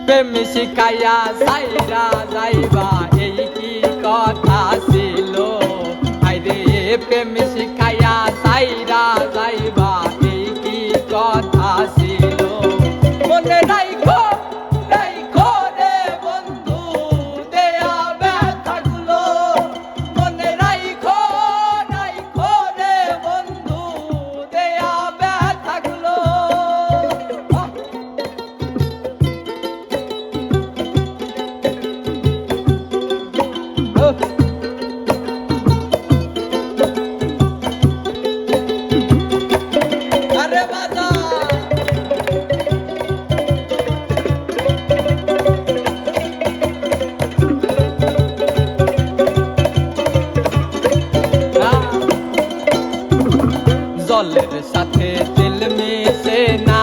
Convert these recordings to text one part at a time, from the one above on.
প্রেম শিখাইয়া সাইরা যাইবা এই কি কথা ছিল আইরে প্রেম শিখাইয়া সাইরা যাইবা এই কি কথা ছিল মনে রাইখো রাইখো রে বন্ধু দেয়া ব্যথাগুলো মনে রাইখো রাইখো রে বন্ধু দেয়া ব্যথাগুলো আরে বাজা জলের সাথে তেল মিশে না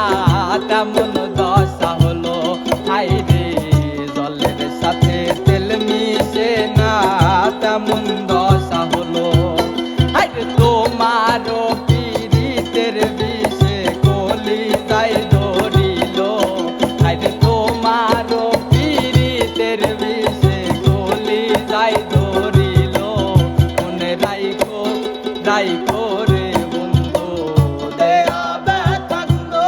তেমন দশা হলো হাইরে জলের সাথে তেল মিশে না তেমন দশা হলো হাইরে তোমারও পীড়িতের বিষে কলি যাই ধরিল হাইরে তোমারও পীড়িতের বিষে কলি যাই ধরিল মনে রাইখো রাইখো রে বন্ধু দেয়া ব্যথাগুলো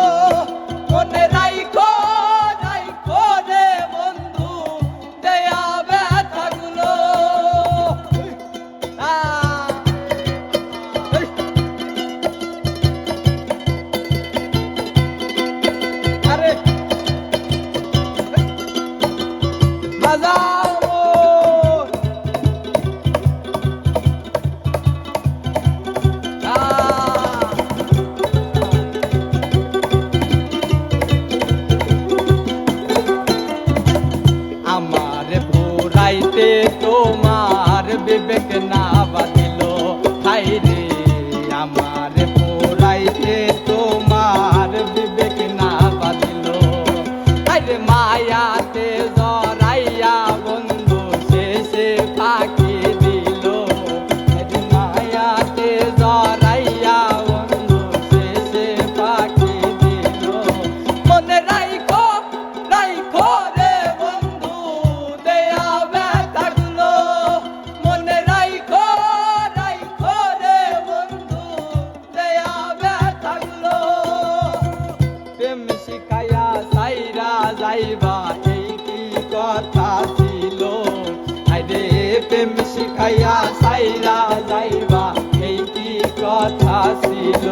মনে রাইখো রাইখো রে বন্ধু দেয়া ব্যথাগুলো আরে বাজাও আমার পুরাইতে তোমার বিবেক না বাঁধিল হাইরে আমার পুরাইতে তোমার বিবেক না বাঁধিল হাইরে মায়াতে জড়াইয়া বন্ধু শেষে ফাঁকি দিল হাইরে মায়াতে জড়াইয়া বন্ধু শেষে ফাঁকি দিল মনে রাইখো রাইখো রে বন্ধু দেয়া ব্যথাগুলো মনে রাইখো রাইখো রে বন্ধু দেয়া ব্যথাগুলো প্রেম শিখাইয়া সাইরা যাইবা এই কি কথা ছিল আইরে প্রেম শিখাইয়া সাইরা যাইবা এই কি কথা ছিল